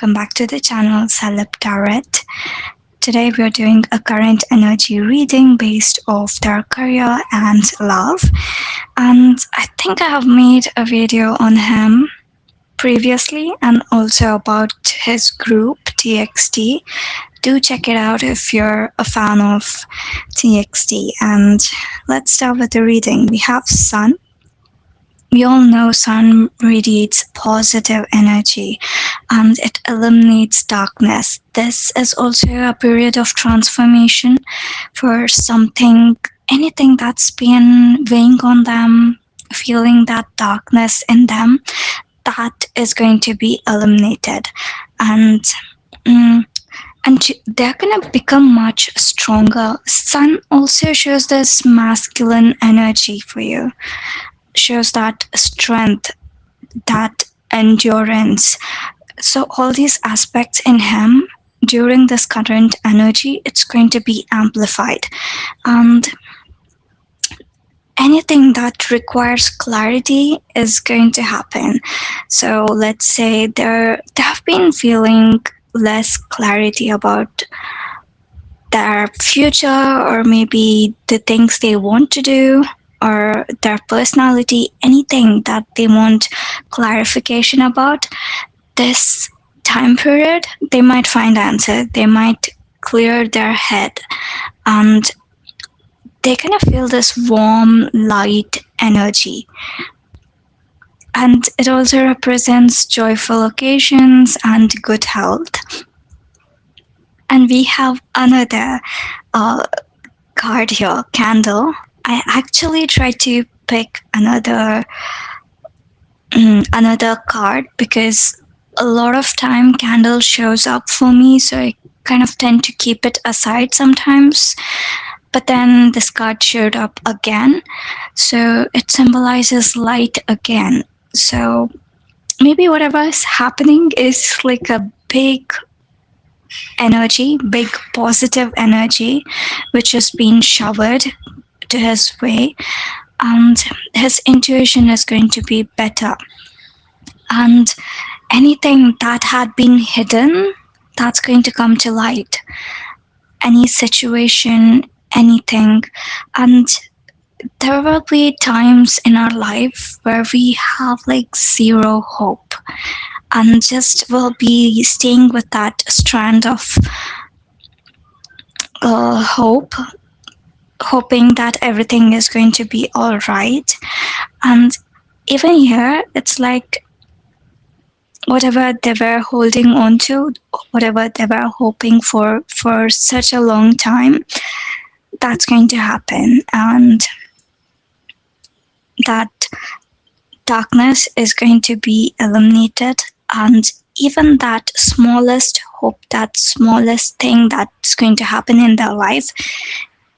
welcome back to the channel celebtarot. Today we are doing a current energy reading based off their career and love. And I think I have made a video on him previously and also about his group TXT. Do check it out if you're a fan of TXT. And let's start with the reading. We have Sun. We all know sun radiates positive energy and it eliminates darkness. This is also a period of transformation for anything that's been weighing on them, feeling that darkness in them, that is going to be eliminated. And they're gonna become much stronger. Sun also shows this masculine energy for you, shows that strength, that endurance. So all these aspects in him during this current energy, it's going to be amplified. And anything that requires clarity is going to happen. So let's say they have been feeling less clarity about their future, or maybe the things they want to do, or their personality, anything that they want clarification about. This time period, they might find answer, they might clear their head, and they're gonna feel this warm, light energy. And it also represents joyful occasions and good health. And we have another card here, Candle. I actually tried to pick another card because a lot of time Candle shows up for me, so I kind of tend to keep it aside sometimes. But then this card showed up again, so it symbolizes light again. So maybe whatever is happening is like a big energy, big positive energy, which is being showered to his way, and his intuition is going to be better. And anything that had been hidden, that's going to come to light. Any situation, anything. And there will be times in our life where we have like zero hope, and just will be staying with that strand of hope, hoping that everything is going to be all right. And even here, it's like whatever they were holding on to, whatever they were hoping for such a long time, that's going to happen. And that darkness is going to be eliminated. And even that smallest hope, that smallest thing that's going to happen in their life,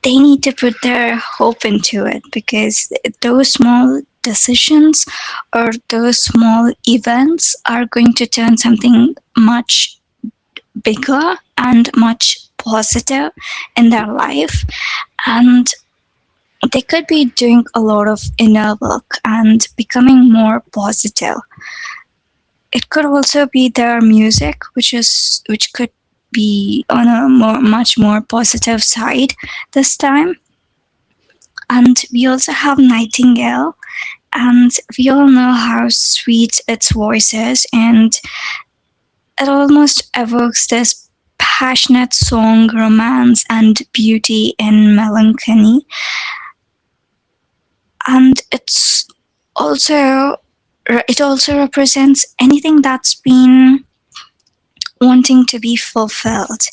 they need to put their hope into it, because those small decisions or those small events are going to turn something much bigger and much positive in their life. And they could be doing a lot of inner work and becoming more positive. It could also be their music, which could be on a much more positive side this time. And we also have Nightingale, and we all know how sweet its voice is, and it almost evokes this passionate song, romance, and beauty in melancholy. And it also represents anything that's been wanting to be fulfilled,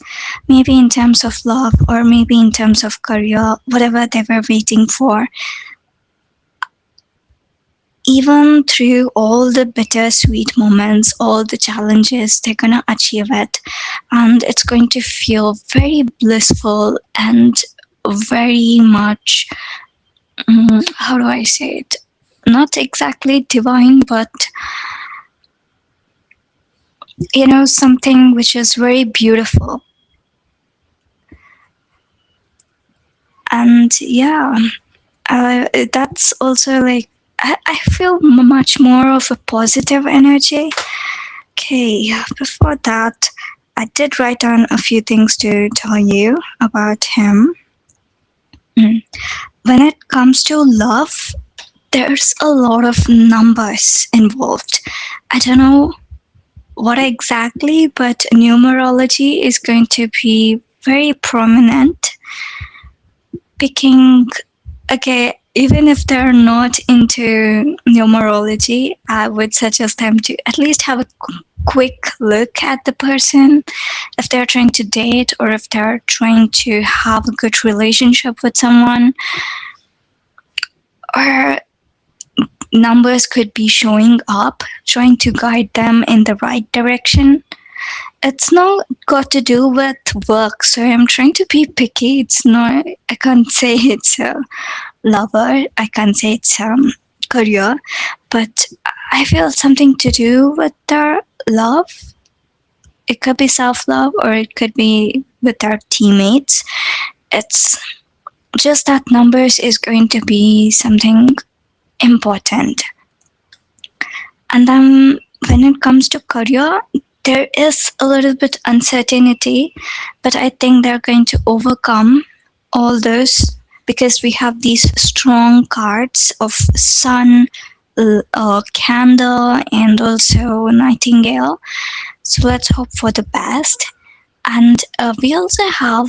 maybe in terms of love, or maybe in terms of career, whatever they were waiting for. Even through all the bittersweet moments, all the challenges, they're gonna achieve it, and it's going to feel very blissful and very much, how do I say it? Not exactly divine, but something which is very beautiful. And yeah, that's also like, I feel much more of a positive energy. Okay, before that, I did write down a few things to tell you about him. Mm. When it comes to love, there's a lot of numbers involved. I don't know what exactly, but numerology is going to be very prominent. Picking, okay, even if they're not into numerology, I would suggest them to at least have a quick look at the person if they're trying to date or if they're trying to have a good relationship with someone, or numbers could be showing up, trying to guide them in the right direction. It's not got to do with work, so I'm trying to be picky. It's not, I can't say it's a lover, I can't say it's career, but I feel something to do with their love. It could be self love or it could be with their teammates. It's just that numbers is going to be something important. And then when it comes to career, there is a little bit uncertainty, but I think they're going to overcome all those because we have these strong cards of sun, candle, and also nightingale. So let's hope for the best. And we also have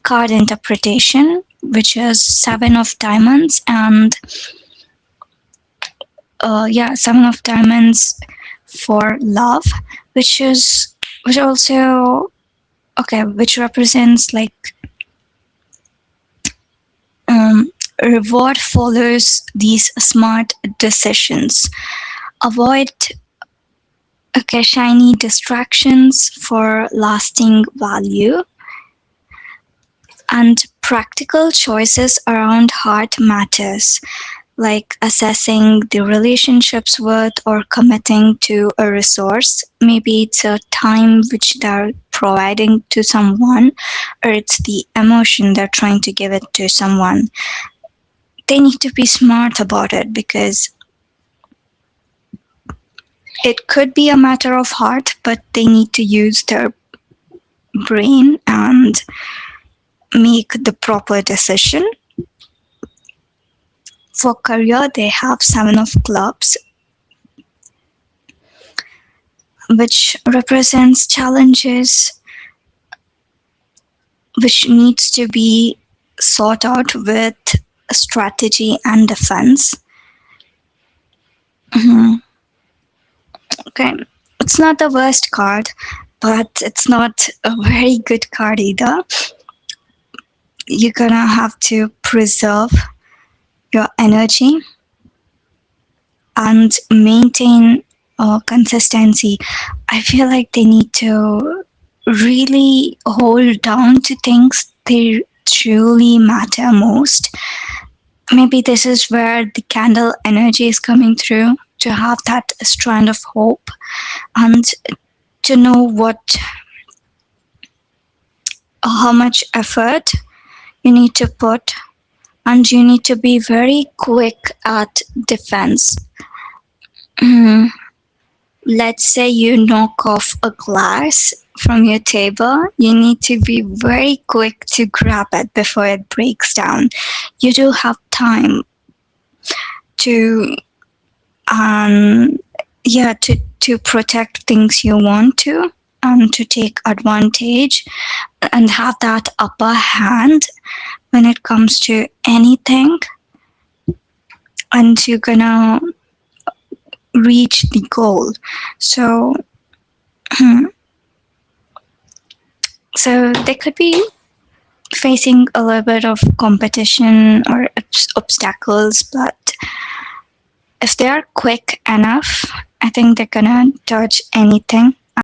card interpretation, which is seven of diamonds and seven of diamonds for love, which also okay, which represents like reward follows these smart decisions. Avoid shiny distractions for lasting value, and practical choices around heart matters, like assessing the relationship's worth or committing to a resource. Maybe it's a time which they're providing to someone, or it's the emotion they're trying to give it to someone. They need to be smart about it because it could be a matter of heart, but they need to use their brain and make the proper decision. For career, they have seven of clubs, which represents challenges which needs to be sought out with strategy and defense. Okay, it's not the worst card, but it's not a very good card either. You're gonna have to preserve your energy and maintain consistency. I feel like they need to really hold down to things they truly matter most. Maybe this is where the candle energy is coming through, to have that strand of hope and to know how much effort you need to put, and you need to be very quick at defense. Let's say you knock off a glass from your table, you need to be very quick to grab it before it breaks down. You do have time to to protect things you want to, and to take advantage and have that upper hand when it comes to anything, and you're gonna reach the goal. So so they could be facing a little bit of competition or obstacles, but if they are quick enough, I think they're gonna dodge anything.